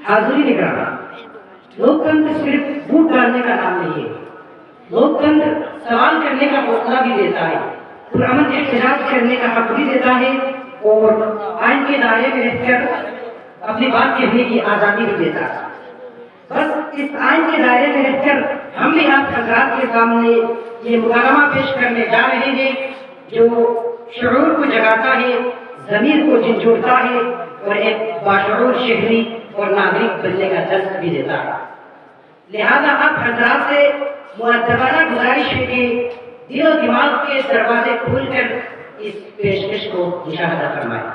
حاضری نگرانا، لوکتنتر صرف ووٹ ڈالنے کا نام نہیں ہے، لوکتنتر سوال کرنے کا حوصلہ بھی دیتا ہے، پرامن احتجاج کرنے کا حق بھی دیتا ہے، اور آئین کے دائرے میں رہ کر اپنی بات کہنے کی آزادی بھی دیتا ہے۔ بس اس آئین کے دائرے میں رہ کر ہم بھی آپ حضرات کے سامنے یہ مکالمہ پیش کرنے جا رہے ہیں جو شعور کو جگاتا ہے، ضمیر کو جھنجھوڑتا ہے، اور ایک باشعور شہری اور ناگرک بننے کا جذب بھی دیتا ہے۔ لہذا آپ حضرات سے مؤدبانہ گزارش ہے کہ دل و دماغ کے دروازے کھول کر اس پیشکش کو مشاہدہ فرمائیں۔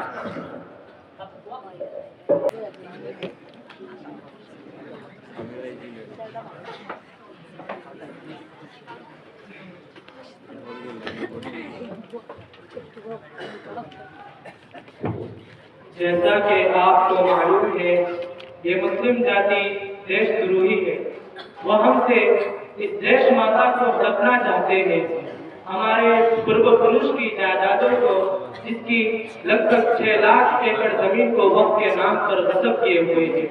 جیسا کہ آپ کو معلوم ہے یہ مسلم جاتی دیش دروہی ہے، وہ ہم سے اس دیش ماتا کو ہڑپنا چاہتے ہیں، ہمارے قرب و فروش کی جائیدادوں کو جس کی لگ بھگ 6 لاکھ ایکڑ زمین کو وقف کے نام پر غصب کیے ہوئے ہیں۔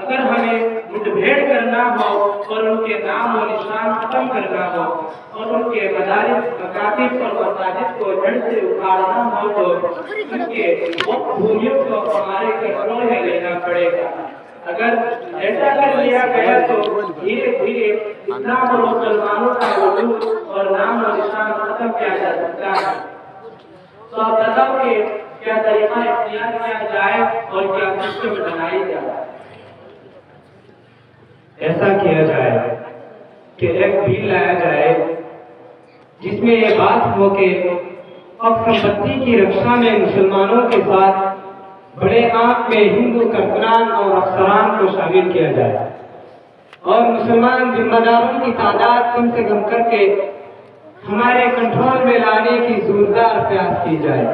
اگر ہمیں مٹ بھیڑ کرنا ہو اور ان کے نام و نشان ختم کرنا ہو اور ان کے مدارس، مکاتب اور مساجد کو جڑ سے اکھاڑنا ہو تو ان کے وقف بھومیوں کو ہمارے کنٹرول میں لینا پڑے گا۔ اگر ایسا کر لیا گیا تو دھیرے دھیرے اسلام اور مسلمانوں کا وجود اور نام و نشان ختم کیا جا سکتا ہے۔ تو آپ بتاؤ کہ کیا طریقہ اختیار کیا جائے اور کیا سسٹم بنائی جائے؟ ایسا کیا جائے کہ ایک بل لایا جائے جس میں یہ بات ہو کہ اب سمپتی کی رکشا میں مسلمانوں کے ساتھ بڑے آنکھ میں ہندو کارکنان اور افسران کو شامل کیا جائے اور مسلمان ذمہ داروں کی تعداد کم سے کم کر کے ہمارے کنٹرول میں لانے کی زوردار پیاس کی جائے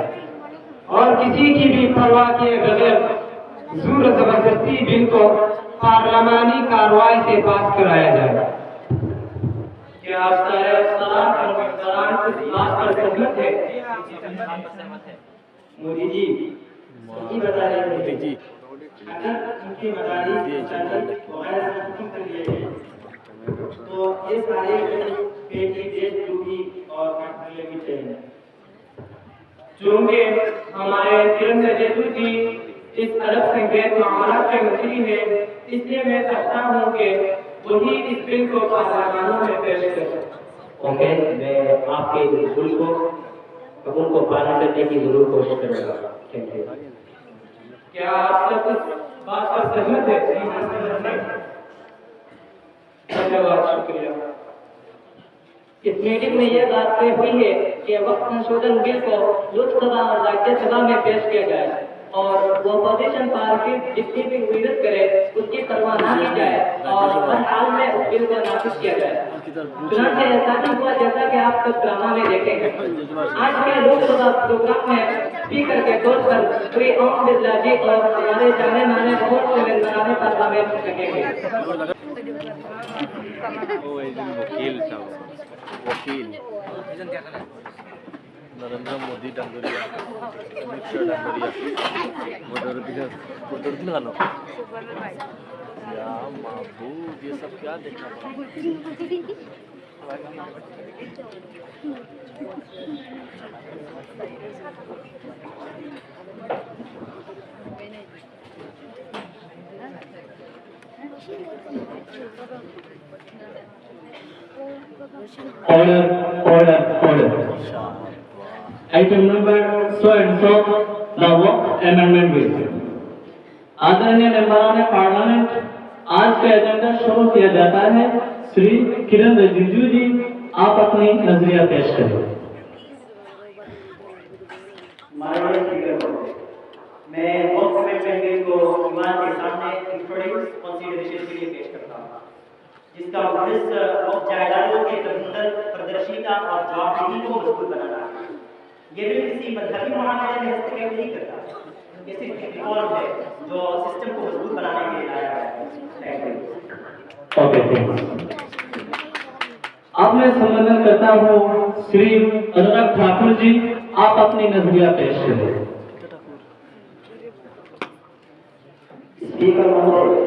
اور کسی کی بھی پرواہ کیے بغیر زور زبردستی بل کو پارلیمانی کارروائی سے پاس کرایا جائے۔ کیا آپ سارے افسران اور مقدران سے بات پر سہمت ہے؟ مودی جی صحیح بتا رہے ہیں جی، اگر ان کے مدارس وغیرہ ختم کر لیے گئے تو یہ سارے پیٹی دیش دروہی اور کاٹنے بھی چاہیے۔ چونکہ ہمارے کرن رجیجو جی اس ارب سنگیت معاملات کے مصری ہیں، اس لیے میں چاہتا ہوں کہ وہی اس بل کو پارلیمانوں میں پیش کریں۔ اوکے، میں آپ کے اس بل کو حکم کو پالن کرنے کی ضرور کوشش کروں گا۔ Thank you. کیا آپ سب اس بات پر سہمت ہے؟ دھنیہ واد، شکریہ۔ اس میٹنگ میں یہ بات طے ہوئی ہے کہ وقت سنشودھن بل کو لوک سبھا اور راجیہ سبھا میں پیش کیا جائے اور وہ اپوزیشن پارٹی جتنی بھی وزت کرے اس کی پرواہ نہ کی جائے اور ہر حال میں اس بل کو نافذ کیا جائے۔ چنانچہ ایسا ہی ہوا جیسا کہ آپ سب ڈرامہ میں دیکھیں گے۔ آج کے لوک سبھا پروگرام میں اسپیکر کے طور پر شری اوم برلا جی اور ہمارے جانے مانے بہت سے ممبران پارلیمنٹ لگیں گے۔ وکیل نریندر مودی ڈنگریا، امت شاہ ڈنگریا، مدردین خانو یا معبود، یہ سب کیا دیکھنا Order. Item number so and so, the Waqf Amendment Bill. आदरणीय मेंबरान पार्लियामेंट, आज का एजेंडा शुरू किया जाता है। श्री किरण रिजिजू जी, आप अपनी नजरिया पेश करें। माननीय स्पीकर, मैं वक्फ अमेंडमेंट बिल को ईमान के सामने इंट्रोड्यूस कंसीडरेशन के लिए पेश करता हूँ, जिसका उद्देश्य वक्फ जायदादों के तबदील, पारदर्शिता और जवाबदेही को मजबूत बनाना है। ये बिल किसी मजहबी मामले में हस्तक्षेप नहीं करता, ये सिर्फ एक रिफॉर्म है जो सिस्टम को मजबूत बनाने के लिए लाया गया है। Thank you. Okay, thank. अब मैं संबोधन करता हूँ श्री अनुराग ठाकुर जी, आप अपनी नजरिया पेश करें। स्पीकर महोदय,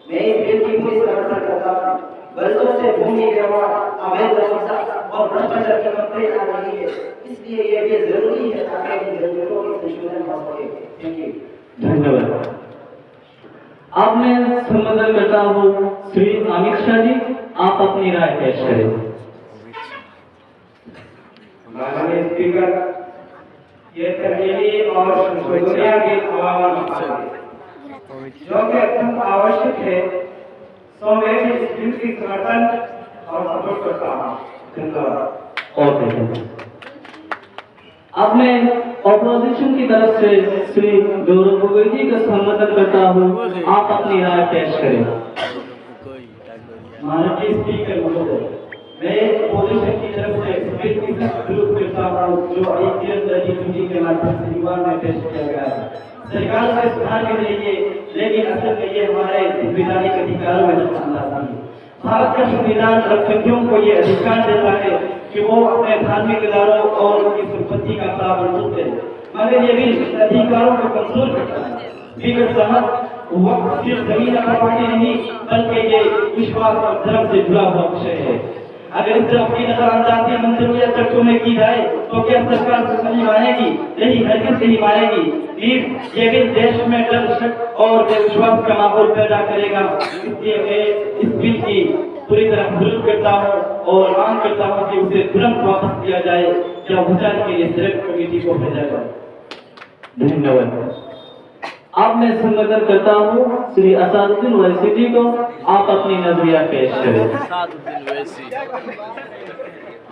मैं इस बिल की पूरी समर्थन करता हूँ। वर्षों से भूमि व्यवहार, अवैध कब्जा और भ्रष्टाचार की कंप्लेंट आ रही है, इसलिए ये बिल जरूरी है ताकि इन जरूरतों की संशोधन हो सके। Thank you. धन्यवाद। अब मैं संबोधन करता हूँ श्री अमित शाह जी, आप अपनी राय पेश करें। माननीय स्पीकर, ये तरमीमी और संशोधनियाँ बिल आवाम जो कि अत्यंत आवश्यक है, तो मैं इस बिल की समर्थन और सपोर्ट करता हूँ। धन्यवाद। ओके, अब मैं ऑपोजिशन की तरफ से श्री गौरव गोगोई जी का संबोधन करता हूँ, आप अपनी राय पेश करें। माननीय स्पीकर महोदय, मैं ऑपोजिशन की तरफ से इस बिल की विरोध करता हूँ जो IPL के माध्यम से युवा में पेश किया गया है। सरकार से सुधार के लिए, लेकिन असल में ये हमारे संवैधानिक अधिकारों में नुकसानदायक है। भारत का संविधान अल्पसंख्यकों को ये अधिकार देता है कि वो अपने धार्मिक इदारों और उनकी संपत्ति का प्रावधान करें, मगर ये भी अधिकारों को कमजोर करता है। बिगड़ समझ वक्त सिर्फ जमीन और प्रॉपर्टी नहीं, बल्कि ये विश्वास और धर्म से जुड़ा हुआ विषय है। अगर इस तरफ की नजरअंदाजी मंदिरों या चर्चों में की जाए तो क्या सरकार नहीं मानेगी? नहीं, हरगिज़ नहीं मानेगी। ये भी देश में डर, शक और बेविश्वास का माहौल पैदा करेगा। इसलिए मैं इस बिल की पूरी तरह विरोध करता हूँ और मांग करता हूँ कि उसे तुरंत वापस किया जाए या विचार के लिए सिलेक्ट कमेटी को भेजा जाए। धन्यवाद। अब मैं संबोधन करता हूँ श्री असादुद्दीन ओवैसी जी को, आप अपनी नजरिया पेश करें। असादुद्दीन ओवैसी,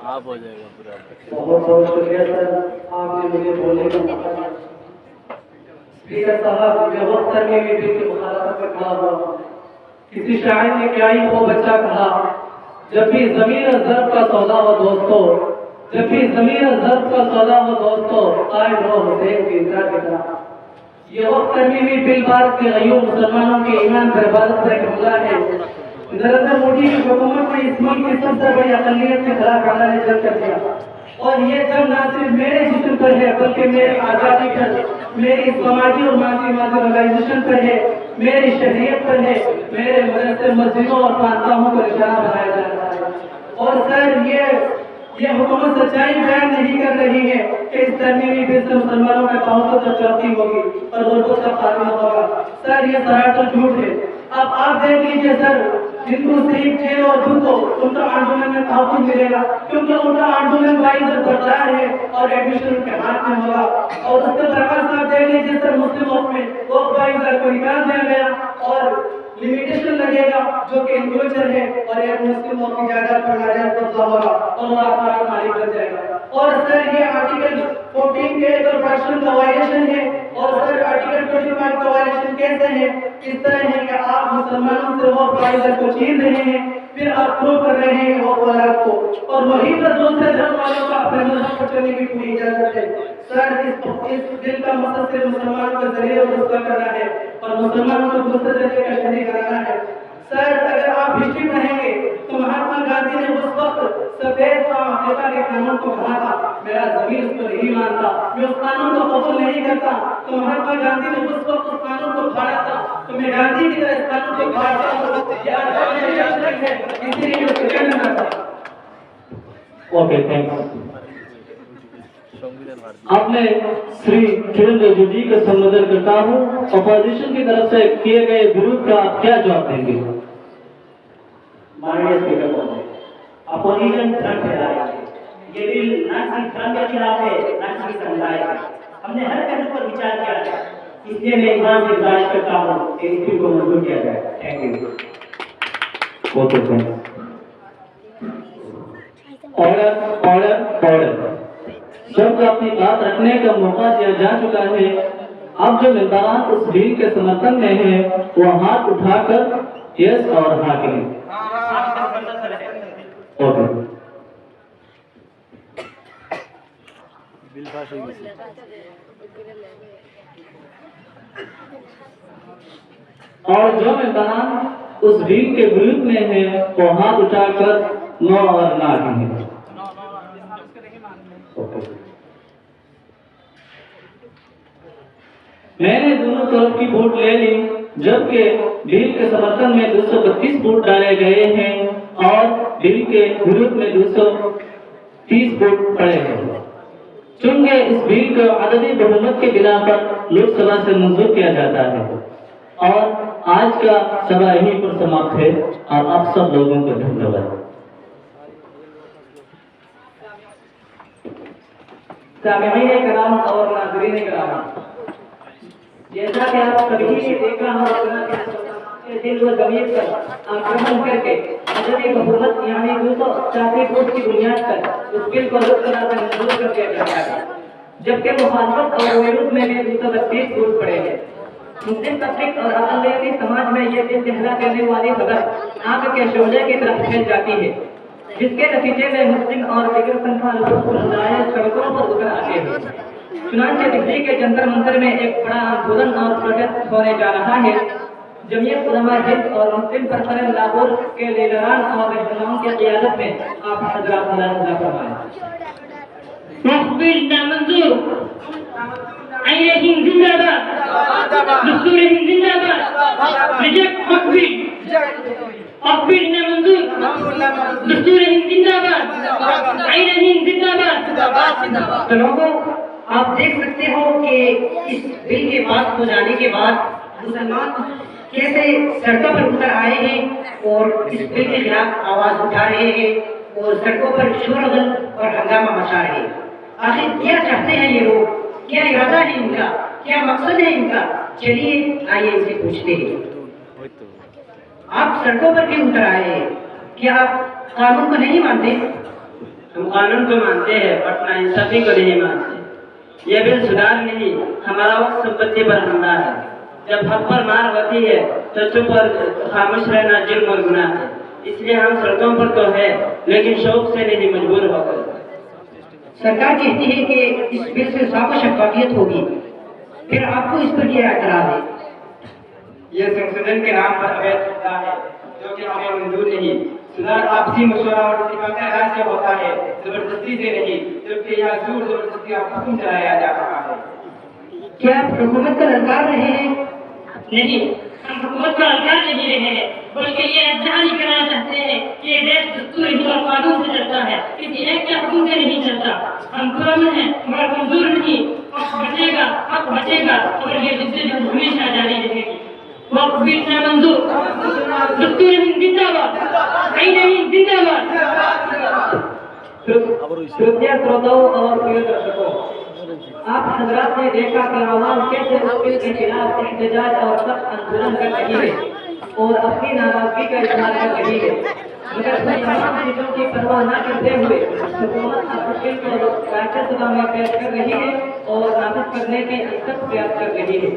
आप हो जाएगा पूरा। बहुत बहुत शुक्रिया सर, आपने मुझे बोलने का मौका दिया। स्पीकर साहब, मैं वक्त तरमीमी बिल की मुखालफत में खड़ा हुआ। किसी शायर ने क्या ही वो बच्चा कहा, जब भी ज़मीर ज़र्ब का सौदा हो दोस्तों, जब भी ज़मीर ज़र्ब का सौदा हो दोस्तों, कायम रहो हुसैन के इंतजार की तरह। ये वक्त तरमीमी बिल भारत के गरीब मुसलमानों के ईमान पर हिफाजत पर एक हमला है। नरेंद्र मोदी की हुकूमत ने इस मुल्क की सबसे बड़ी अक़लियत के खिलाफ आगाज़ जंग कर दिया, और ये जंग न सिर्फ मेरे जिस्म पर है बल्कि मेरी आज़ादी पर, मेरी समाजी और मार्जिनलाइजेशन पर है, मेरी शरीयत पर है, मेरे मदरसे, मस्जिदों और खानकाहों को निशाना बनाया जा रहा है। और सर, ये हुकूमत सच्चाई बयान नहीं कर रही है कि इस तरमीमी बिल से मुसलमानों का तहफ़्फ़ुज़ और तरक्की होगी और गुर्बत का खात्मा होगा। सर, ये सरासर झूठ है। अब आप देख लीजिए सर, हिंदू, सिख, जैन और बुद्ध को उनका आंदोलन में तहफ़्फ़ुज़ मिलेगा, क्योंकि उनका आंदोलन बाइज़्ज़त बरकरार है और एडमिशन उनके हाथ में होगा। और उसके बरकरार साहब देख लीजिए सर, मुस्लिमों में वो बाइज़्ज़त को निकाल दिया गया और लिमिटेशन लगेगा जो कि इंक्लोजर है, और एक मुस्लिमों की जायदाद पर नाजायज कब्जा होगा और वो आपका मालिक बन जाएगा। और सर, ये आर्टिकल 14 के प्रोटेक्शन का वायलेशन है। और सर, आर्टिकल 25 का वायलेशन कैसे है? इस तरह है कि आप मुसलमानों से वो बाइज़्ज़त को छीन रहे हैं, फिर आप प्रूव कर रहे हैं वो औलाद को, और वहीं पर दूसरे धर्म वालों का अपने मजहब पर चलने की पूरी इजाजत है। सर, इस बिल का मकसद सिर्फ मुसलमानों का जलील और रुस्वा करना है और मुसलमानों को दूसरे दर्जे का शरीक बनाना है। सर, अगर आप हिस्ट्री पढ़ेंगे तो महात्मा गांधी ने उस वक्त सफेद अफ्रीका के कानून को कहा था, मेरा ज़मीर उस पर नहीं मानता, मैं उस कानून को कबूल नहीं करता। तो महात्मा गांधी ने उस वक्त उस कानून को फाड़ा था, तो मैं गांधी की तरह इस कानून को फाड़ता हूँ। इसीलिए ओके, थैंक्स। अब मैं श्री किरण रिजिजू जी का संबोधन करता हूँ। अपोजिशन की तरफ से किए गए विरोध का आप क्या जवाब देंगे? माननीय स्पीकर महोदय, अपोजिशन धर्म फैला रही है। ये बिल न सिर्फ धर्म के खिलाफ है, न सिर्फ समुदाय है। हमने हर पहलू पर विचार किया है, इसलिए मैं ईमान से गुजारिश करता हूँ कि इस बिल को मंजूर किया जाए। Thank you. Okay, thanks. Order, order, order. सबको अपनी बात रखने का मौका दिया जा चुका है। अब जो मेंबरान उस बिल के समर्थन में है वो हाथ उठाकर यस और हाँ कहें। ओके। बिल पास हो गई। और जो मेंबरान उस बिल के विरुद्ध में है वो हाथ उठाकर नो और ना कहें। मैंने दोनों तरफ की वोट ले ली। जबकि बिल के समर्थन में 232 वोट डाले गए हैं और बिल के विरोध में 230 वोट पड़े हैं। चूंकि इस बिल को अददी बहुमत के बिना पर लोकसभा से मंजूर किया जाता है और आज का सभा यहीं पर समाप्त है और आप सब लोगों को धन्यवाद। सामईन कराम और नाज़रीन कराम, जैसा कि आप सभी ने देखा होगा दिल व ज़मीर पर आक्रमण करके अददी बहुमत यानी 280 वोट की बुनियाद पर उस बिल को लोकसभा में मंजूर कर दिया जाता है, जबकि मुखालफत और विरोध में भी 232 वोट पड़े हैं। मुस्लिम तबलीग और अक़लियती समाज में ये दिल दहला करने वाली खबर आग के शोले की तरफ फैल जाती है, जिसके नतीजे में मुस्लिम और दीगर संख्या लोग सड़कों पर उतर आते हैं। चुनांचे दिल्ली के जंतर मंतर में एक बड़ा आंदोलन और प्रोटेस्ट होने जा रहा है। जमीयत उलमा हिंद और मुस्लिम परसरन लाहौर के लीडरान और रहनुमाओं की क़ियादत में आप हज़रात मुलाहिज़ा फरमाएं। मक़बूल नामंजूर, आईन हिंद जिंदाबाद, दस्तूर हिंद जिंदाबाद, रिजेक्ट मक़बूल, मक़बूल नामंजूर, दस्तूर हिंद जिंदाबाद, आईन हिंद जिंदाबाद। तो लोगों, आप देख सकते हो कि इस बिल के पास हो जाने के बाद मुसलमान कैसे सड़कों पर उतर आए हैं और इस बिल के खिलाफ आवाज उठा रहे हैं और सड़कों पर शोरगुल और हंगामा मचा रहे हैं। आखिर क्या चाहते हैं ये लोग, क्या इरादा है इनका, क्या मकसद है इनका? चलिए आइए इनसे पूछते हैं। आप सड़कों पर क्यों उतर आए हैं? क्या आप कानून को नहीं मानते? हम कानून को मानते हैं, बट नाइंसाफी को नहीं मानते। यह बिल सुधार नहीं, हमारा वक्त संपत्ति पर हमला है। जब हक पर मार होती है तो चुप और खामोश रहना जुर्म और गुनाह है। इसलिए हम सड़कों पर तो है, लेकिन शौक से नहीं, मजबूर होकर। सरकार कहती है कि इस बिल से साफ शफाफियत होगी, फिर आपको इस पर क्या एतराज है? यह संशोधन के नाम पर अवैध होता है, जो कि हमें मंजूर नहीं। सुधार आपसी मशवरा और इत्तेफाक़ राय से होता है, जबरदस्ती से नहीं, जबकि यहाँ जोर जबरदस्ती का हुक्म चलाया जा रहा है। क्या आप हुकूमत को ललकार रहे हैं? नहीं, हम हुकूमत को ललकार नहीं रहे हैं, बल्कि ये जारी करना चाहते हैं कि ये देश दस्तूर और कानून से चलता है, किसी एक के हुक्म से नहीं चलता। हम पुरअमन हैं, मगर कमजोर नहीं। हक बचेगा और ये जिद्दत हमेशा जारी रहेगी। वक्त बिल नामंजूर, दस्तूर हिंद जिंदाबाद, आईन हिंद जिंदाबाद। श्रोतिया श्रोताओं और प्रिय दर्शकों, आप हजरात ने देखा कि आवाम कैसे इस बिल के खिलाफ एहतजाज और सख्त आंदोलन कर रही है और अपनी नाराजगी का इजहार कर रही है, मगर तमाम चीजों की परवाह न करते हुए हुकूमत इस बिल को राज्यसभा में पेश कर रही है और नाफिज करने के सख्त प्रयास कर रही है।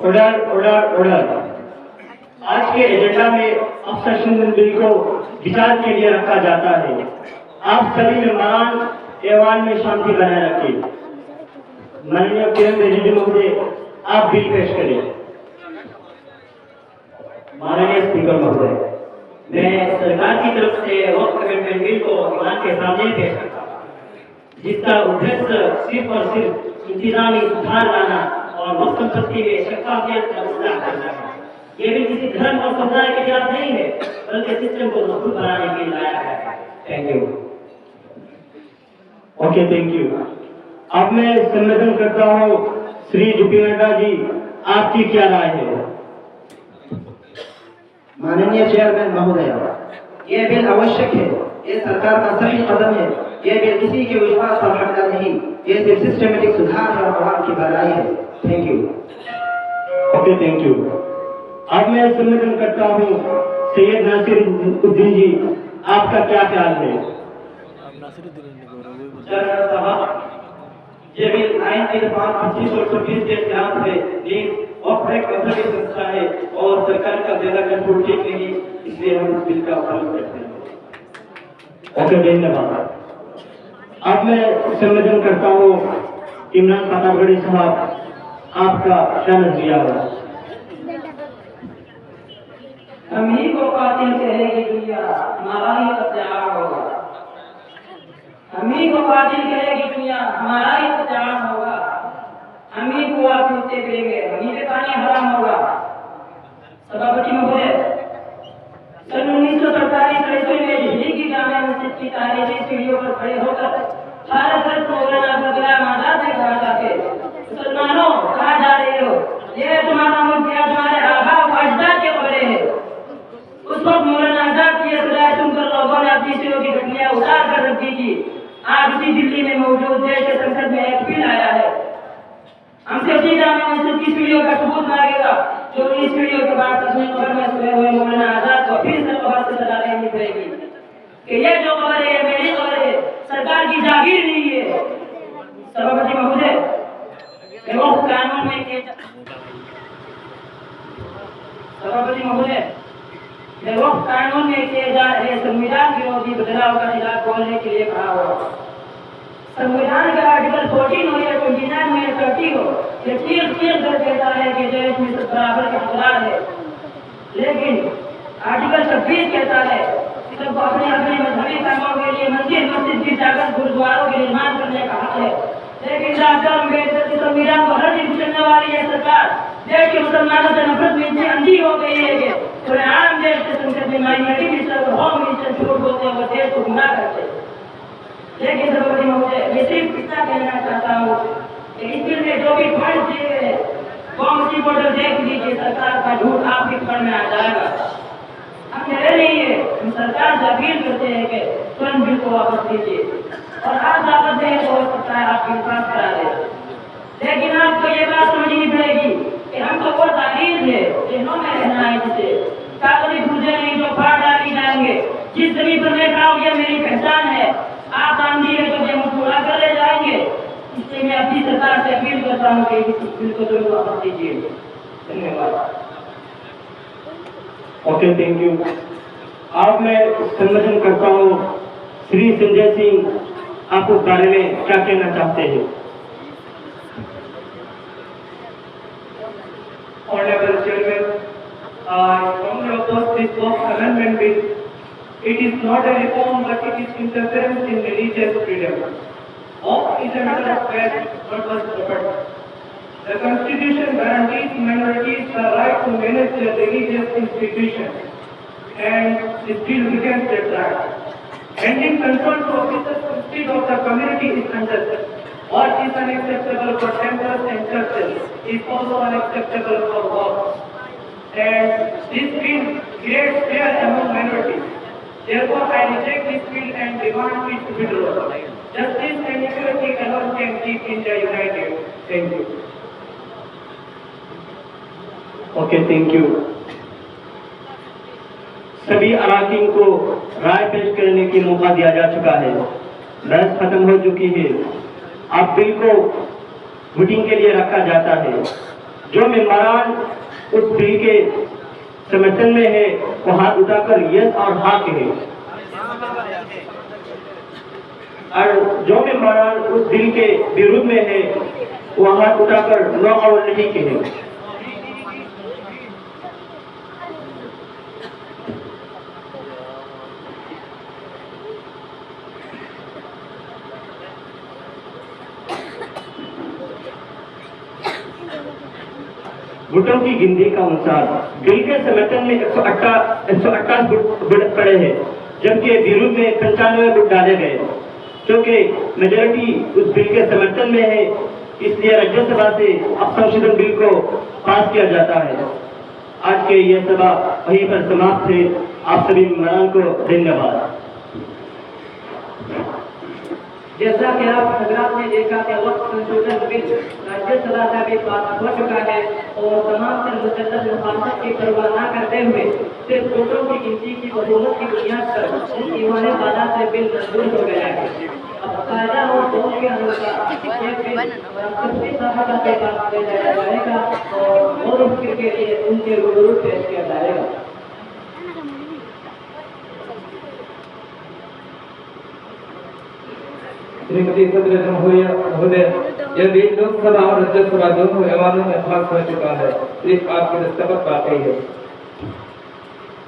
ऑर्डर। आज के एजेंडा में अफसर संशोधन बिल को विचार के लिए रखा जाता है। आप सभी मेहमान ऐवान में शांति बनाए रखें। माननीय किरण रिजिजू महोदय, आप बिल पेश करें। माननीय स्पीकर महोदय, मैं सरकार की तरफ से वक्फ अमेंडमेंट बिल को ईवान के सामने पेश करता हूँ, जिसका उद्देश्य सिर्फ और सिर्फ इंतजामी सुधार लाना और वक्फ संपत्ति में शफाफियत का सुधार करना है। ये बिल किसी धर्म और समुदाय के खिलाफ नहीं है, बल्कि सिस्टम को मजबूत बनाने के लिए लाया गया है। Thank you. Okay, thank you. अब मैं संबोधन करता हूँ श्री जेपी नड्डा जी, आपकी क्या राय है? माननीय चेयरमैन महोदय, यह बिल आवश्यक है, ये सरकार का सही कदम है। यह बिल किसी के विश्वास पर हमला नहीं, ये सिर्फ सिस्टमेटिक सुधार है और आवाम की भलाई है। Thank you. Okay, thank you. अब मैं संबोधन करता हूँ सैयद नासिरुद्दीन जी, आपका क्या ख्याल है? चेयरमैन साहब, ये बिल आइन के 25 और 26 के खिलाफ है, लेकिन वक्फ एक अथॉरिटी संस्था है और सरकार का ज्यादा कंट्रोल ठीक नहीं, इसलिए हम इस बिल का विरोध करते हैं। ओके, धन्यवाद। अब मैं संबोधन करता हूँ इमरान प्रतापगढ़ी साहब, आपका क्या नजरिया है? हम ही को कातिल कहेगी दुनिया, हमारा ही सत्याग होगा। हम ही को कातिल कहेगी दुनिया, हमारा ही सत्याग होगा। हम ही को आप छूते करेंगे, हम ही पे पानी हराम होगा। सभापति महोदय, सन 1947 में दिल्ली की जामिया मस्जिद की तारीखी सीढ़ियों पर खड़े होकर भारत रत्न मौलाना अब्दुल कलाम आजाद ने कहा था कि मुसलमानों कहाँ जा रहे हो, ये तुम्हारा मुल्क या तुम्हारे आबा व अजदाद के कब्रें हैं। उस वक्त मौलाना आजाद की ये सलाह सुनकर लोगों ने अपनी सिरों की गठरियां उतार कर रख दी थी। आज उसी दिल्ली में मौजूद देश के संसद में एक बिल आया है। हमसे उसी जामिया मस्जिद की सीढ़ियों का सबूत मांगेगा जो इस सीढ़ियों के बाद अपने कब्र में सोए हुए मौलाना आजाद को फिर से कब्र से सजा देनी पड़ेगी कि ये जो कब्र है मेरी कब्र है, सरकार की जागीर नहीं है। सभापति महोदय, वो कानून में सभापति महोदय, वो कानून में किए जा रहे संविधान विरोधी बदलाव का खिलाफ बोलने के लिए कहा हो। संविधान का आर्टिकल 14 हो या 29 हो या 30 हो, ये क्लियर कर देता है कि देश में सब बराबर के हकदार है। लेकिन आर्टिकल 26 कहता है कि सबको अपने अपने मजहबी कामों के लिए मस्जिद की जाकर गुरुद्वारों के निर्माण करने का हक है। लेकिन डॉक्टर अम्बेडकर की संविधान को हर दिन कुचलने वाली है सरकार देश के मुसलमानों से नफरत में इतनी अंधी हो गई है कि पूरे आम देश के संसद में माइनॉरिटी मिनिस्टर और होम मिनिस्टर झूठ बोलते हैं और देश को गुमराह करते हैं। लेकिन सभापति महोदय, मैं सिर्फ इतना कहना चाहता हूँ कि इस बिल में जो भी पॉइंट दिए गए कॉमर्सी पोर्टल देख लीजिए, सरकार का झूठ आपके पकड़ में आ जाएगा। हम डरे नहीं है, हम सरकार से अपील करते हैं कि तुरंत बिल को वापस लीजिए और आप वापस दें तो हो सकता है आपके इंसाफ करा दे। लेकिन आपको ये बात समझनी पड़ेगी कि हम तो वो तारीख है जहनों में रहना है, जिसे कागजी पुर्जे नहीं जो फाड़ डाली जाएंगे। जिस जमीन पर मैं खड़ा हूँ ये मेरी पहचान है, आप आंधी है तो गेहूं पूरा कर ले जाएंगे। इसलिए मैं अपनी सरकार से अपील करता हूँ कि इस बिल को जरूर वापस लीजिए। धन्यवाद। Okay, thank you. अब मैं संबोधन करता हूँ श्री संजय सिंह, आप उस बारे में क्या कहना चाहते हैं? Honorable Chairman, I strongly oppose this Fourth Amendment bill. It is not a reform, but it is interference in religious freedom. Oath is a matter of faith, not was property. The Constitution guarantees minorities the right to manage their religious institutions, and this bill begins that right. Handing control to officers instead of the community is unjust. What is unacceptable for temples and churches is also unacceptable for mosques. And this bill creates fear among minorities. Therefore, I reject this bill and demand it to be withdrawn. Justice and equality alone can keep India united. Thank you. Okay, thank you. सभी अराकीन को राय पेश करने की मौका दिया जा चुका है। बहस खत्म हो चुकी है। अब बिल को वोटिंग के लिए रखा जाता है। जो मेंबरान उस बिल के समर्थन में है वो हाथ उठाकर यस और हाँ कहे, और जो मेंबरान उस बिल के विरुद्ध में है वो हाथ उठाकर नो और नहीं कहे। वोटों की गिनती का अनुसार बिल के समर्थन में 128 वोट पड़े हैं, जबकि विरोध में 95 वोट डाले गए। क्योंकि मेजोरिटी उस बिल के समर्थन में है, इसलिए राज्यसभा से अब संशोधन बिल को पास किया जाता है। आज के यह सभा वहीं पर समाप्त है। आप सभी मेहमानों को धन्यवाद। जैसा कि आप हजरात ने देखा कि वक्त संशोधन बिल राज्यसभा का भी पास हो चुका है और तमाम तर मुजद्दद मुखालफत की परवाह न करते हुए सिर्फ वोटों की गिनती की बहुमत की बुनियाद पर ईवान बाला से बिल मंजूर हो गया है। अब कायदा और दौर के अनुसार ये बिल राष्ट्रपति साहब के पास ले जाया जाएगा और गौर के लिए उनके रूबरू पेश किया जाएगा। श्रीमती सदर जमहूरिया महोदय, यह भी लोकसभा और राज्यसभा दोनों ऐवानों में पास हो चुका है, सिर्फ आपकी दस्तखत बाकी है।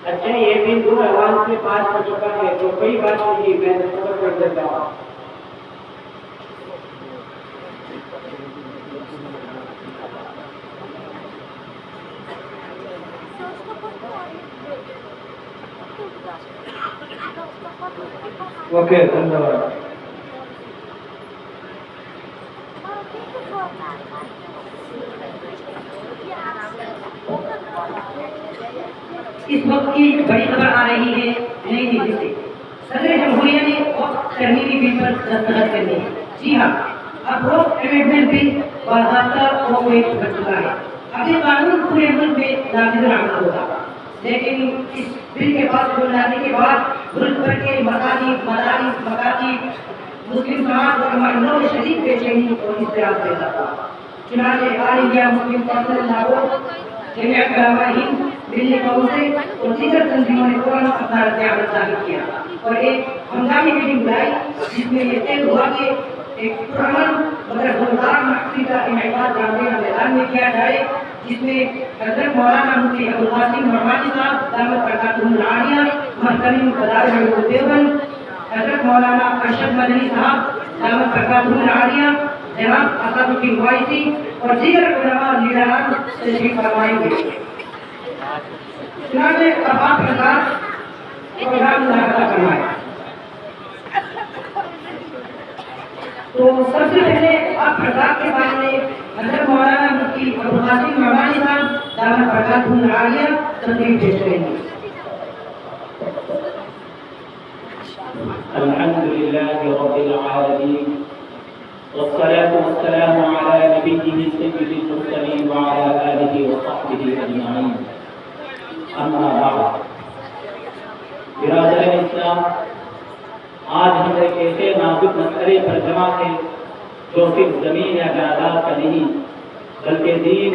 अच्छा, ये बिल 2 ऐवान से पास हो चुका है, तो कोई बात नहीं, मैं दस्तखत कर देता हूँ। ओके, धन्यवाद। इस वक्त की बड़ी खबर आ रही है नई दिल्ली से। सदर जमहूरिया ने वक्त तरमीमी बिल पर दस्तखत करनी है। जी हाँ, अब वक्त अमेंडमेंट बिल बाज़ाब्ता वक्त बन चुका है। अब ये कानून पूरे मुल्क में नाफिज़ आमद होगा, लेकिन इस बिल के पास हो जाने के बाद मुल्क भर के मसाजिद, मदारिस, मकातिब, मुस्लिम समाज और महल्लों में शदीद बेचैनी और इज़्तिराब पैदा हुआ। चुनांचे all India Muslim council Lahore, Jamiat Ulama Hind, Delhi council और दीगर तंजीमों ने फौरन अपना रद्द-ए-अमल जाहिर किया और एक हंगामी मीटिंग बुलाई, जिसमें ये तय हुआ कि एक पुरअमन मगर जोरदार महफिल का इनेकाद जामिया मैदान में किया जाए, जिसमें हज़रत मौलाना मुफ्ती अबुल कासिम नरवानी साहब दामत बरकातुहुल आलिया, महतमीम मदारिस उल देवबंद, हज़रत मौलाना अरशद मदनी साहब दामत बरकातुहुल आलिया, जनाब असदुद्दीन ओवैसी और दीगर उलमा लीडरान तशरीफ फरमाएंगे। चुनांचे अब आप सरकार प्रोग्राम मुलाकात करवाएं। तो सबसे पहले आप सरकार के सामने हज़रत मौलाना मुफ्ती अबुल कासिम नरवानी साहब दामत बरकातुहुल आलिया तकरीर पेश करेंगे। अल्हम्दुलिल्लाहि रब्बिल आलमीन वस्सलातु वस्सलामु अला नबिय्यिहि सय्यिदिल मुरसलीन व अला आलिहि व सहबिहि अजमईन। अम्मा बाद, बिरादर इस्लाम, आज हम एक ऐसे नाजुक मसले पर जमा थे जो सिर्फ जमीन या जायदाद का नहीं बल्कि दीन,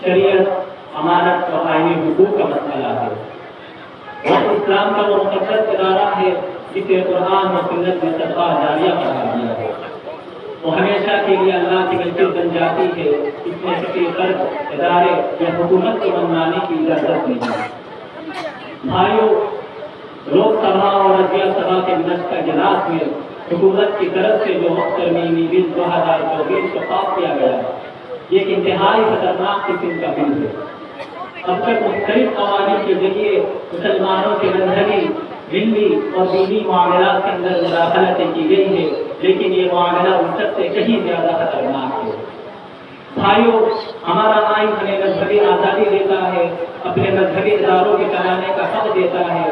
शरीयत, अमानत और आईनी हुकूक का मसला है। और इस्लाम का वो मुक़द्दस इदारा है जिसे कुरान और सुन्नत ने सदका जारिया करार दिया है। वो हमेशा के लिए अल्लाह की मस्जिद बन जाती है, इसमें किसी फर्द, इदारे या हुकूमत को मनवाने की इजाज़त नहीं है। भाइयों, लोकसभा और राज्यसभा के मिनट का इजलास में हुकूमत की तरफ से जो वक्त तरमीमी बिल 2024 को पास किया गया, ये एक इंतहाई खतरनाक किस्म का बिल है। अब तक मुख्तलिफ कवानीन के जरिए मुसलमानों के मजहबी, दिली और दीनी मामलात के अंदर मुदाखलतें की गई है, लेकिन ये मामला उन सबसे कहीं ज्यादा खतरनाक है। भाइयों, हमारा आइन हमें मजहबी आज़ादी देता है, अपने मजहबी इदारों के चलाने का हक देता है,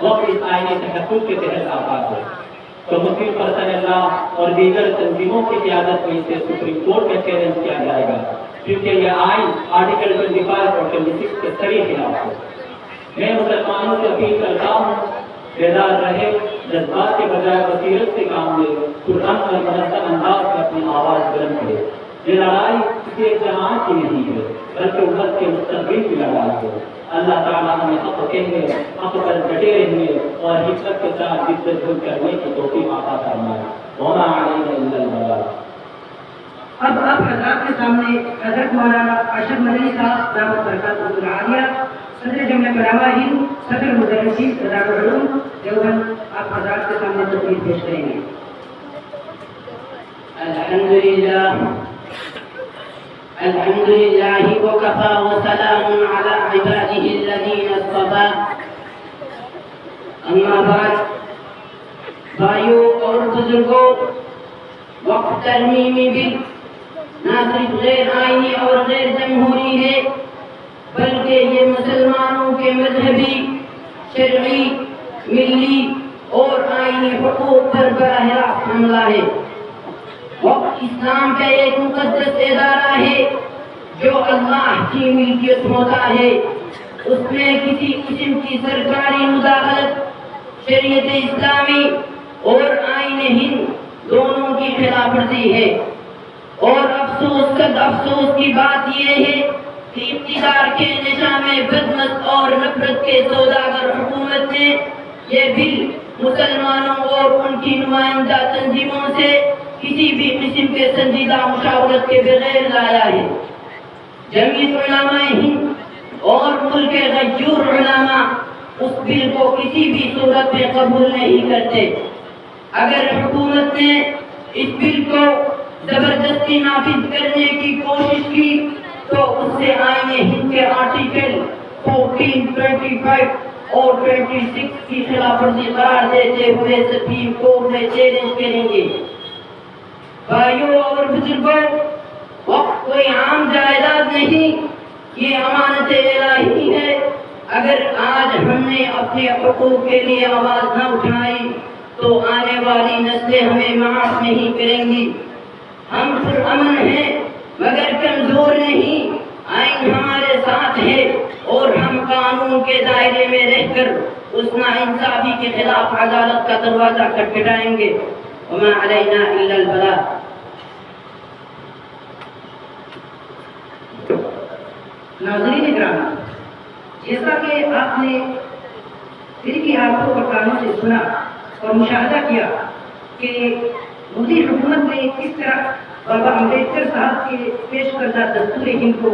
वक्त इस आईनी तहफ़्फ़ुज़ के तहत आता है। तो मुस्लिम पर्सन अल्लाह और दीगर तंजीमों की क़यादत में इसे सुप्रीम कोर्ट में चैलेंज किया जाएगा, क्योंकि यह आइन आर्टिकल 25 और 26 के सही खिलाफ है। मैं मुसलमानों से अपील करता हूँ, बेदार रहे, जज्बात के बजाय बसीरत से काम ले, कुरान और मुनज़्ज़म अंदाज में अपनी आवाज़ बुलंद करे। ये लड़ाई किसी एक जमात की नहीं है, बल्कि उम्मत के मुस्तक़बिल की लड़ाई है। अल्लाह ताला हमें हक़ कहने, हक़ पर डटे रहने और हिकमत के साथ जिद्दत करने की तौफ़ीक़ अता फरमाए। वमा अलैना इल्लल बलाग। अब आप हज़रात के सामने हज़रत मौलाना अरशद मदनी साहब दामत बरकातुहुल आलिया, सदर जमीयत उलमा हिंद, सदर मुदर्रिसीन दारुल उलूम देवबंद, आप हज़रात के सामने तक़रीर पेश करेंगे। अल्हम्दुलिल्लाह वकफ़ा वसलामुन अला इबादिही अल्लज़ीना इस्तफ़ा। अम्मा बाद, भाइयों और बुजुर्गों, वक्त तरमीमी बिल न सिर्फ गैर आईनी और गैर जमहूरी है, बल्कि ये मुसलमानों के मजहबी, शरई, मिली और आईनी हुकूक पर बराह रास्त हमला है। वक्त इस्लाम का एक मुक़द्दस इदारा है जो अल्लाह की मिल्कियत होता है। उसमें किसी किस्म की सरकारी मुदाखलत शरीयत इस्लामी और आईन हिंद दोनों की खिलाफवर्जी है। और अफसोस की बात यह है कि इक़्तिदार के निशा में बदमस्त और नफरत के सौदागर हुकूमत ने यह बिल مسلمانوں اور ان کی نمائندہ تنظیموں سے کسی بھی قسم کے سنجیدہ مشاورت کے بغیر لایا ہے۔ جمعیت علماء ہند اور ملک کے غیور علماء اس بل کو کسی بھی صورت میں قبول نہیں کرتے۔ اگر حکومت نے اس بل کو زبردستی نافذ کرنے کی کوشش کی تو اس سے آئین ہند کے آرٹیکل 14, 25 اور 26 کی خلاف ورزی قرار دیتے ہوئے سپریم کورٹ میں چیلنج کریں گے۔ بھائیوں اور بزرگوں، وقت کوئی عام جائیداد نہیں، یہ امانت الہی ہے۔ اگر آج ہم نے اپنے حقوق کے لیے آواز نہ اٹھائی تو آنے والی نسلیں ہمیں معاف نہیں کریں گی۔ ہم پرامن ہیں مگر کمزور نہیں، آئین ہمارے ساتھ ہے اور ہم قانون کے دائرے میں رہ کر اس ناانصافی کے خلاف عدالت کا دروازہ کھٹکھٹائیں گے۔ وما علینا الا البلاغ۔ ناظرین کرام، جیسا کہ آپ نے دل کی آنکھوں اور کانوں سے سنا اور مشاہدہ کیا کہ مودی حکومت نے کس طرح بابا امبیڈکر صاحب کے پیش کردہ دستور ہند کو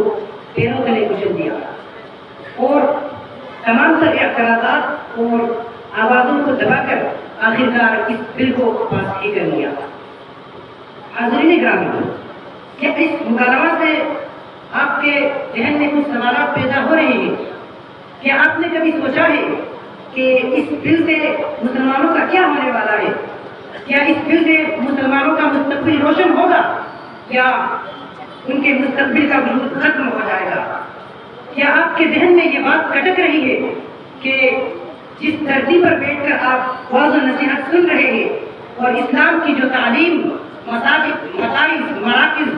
پیروں تلے کچل دیا اور تمام تر اعتراضات اور آوازوں کو دبا کر آخرکار اس بل کو پاس ہی کر لیا۔ حاضرین گرامی، کیا اس مکالمہ سے آپ کے ذہن میں کچھ سوالات پیدا ہو رہے ہیں؟ کیا آپ نے کبھی سوچا ہے کہ اس بل سے مسلمانوں کا کیا ہونے والا ہے؟ کیا اس بل سے مسلمانوں کا مستقبل روشن ہوگا یا ان کے مستقبل کا وجود ختم ہو جائے گا؟ کیا آپ کے ذہن میں یہ بات کھٹک رہی ہے کہ جس دھرتی پر بیٹھ کر آپ واعظ و نصیحت سن رہے ہیں اور اسلام کی جو تعلیم مراکز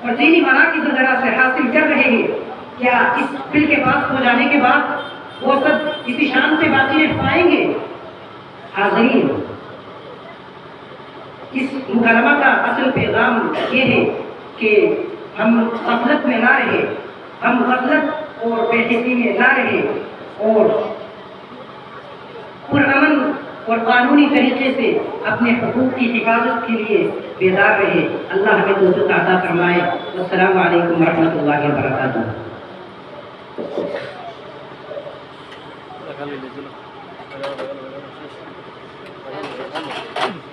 اور دینی مراکز وغیرہ سے حاصل کر رہے ہیں، کیا اس بل کے پاس ہو جانے کے بعد وہ سب اسی شان سے باقی رہ پائیں گے؟ حاضرین، اس مکالمہ کا اصل پیغام یہ ہے کہ ہم غفلت میں نہ رہے، ہم غفلت اور بے حسی میں نہ رہے اور پرامن اور قانونی طریقے سے اپنے حقوق کی حفاظت کے لیے بیدار رہے۔ اللہ ہمیں توفیق عطا فرمائے۔ السلام علیکم ورحمۃ اللہ وبرکاتہ۔ Gracias.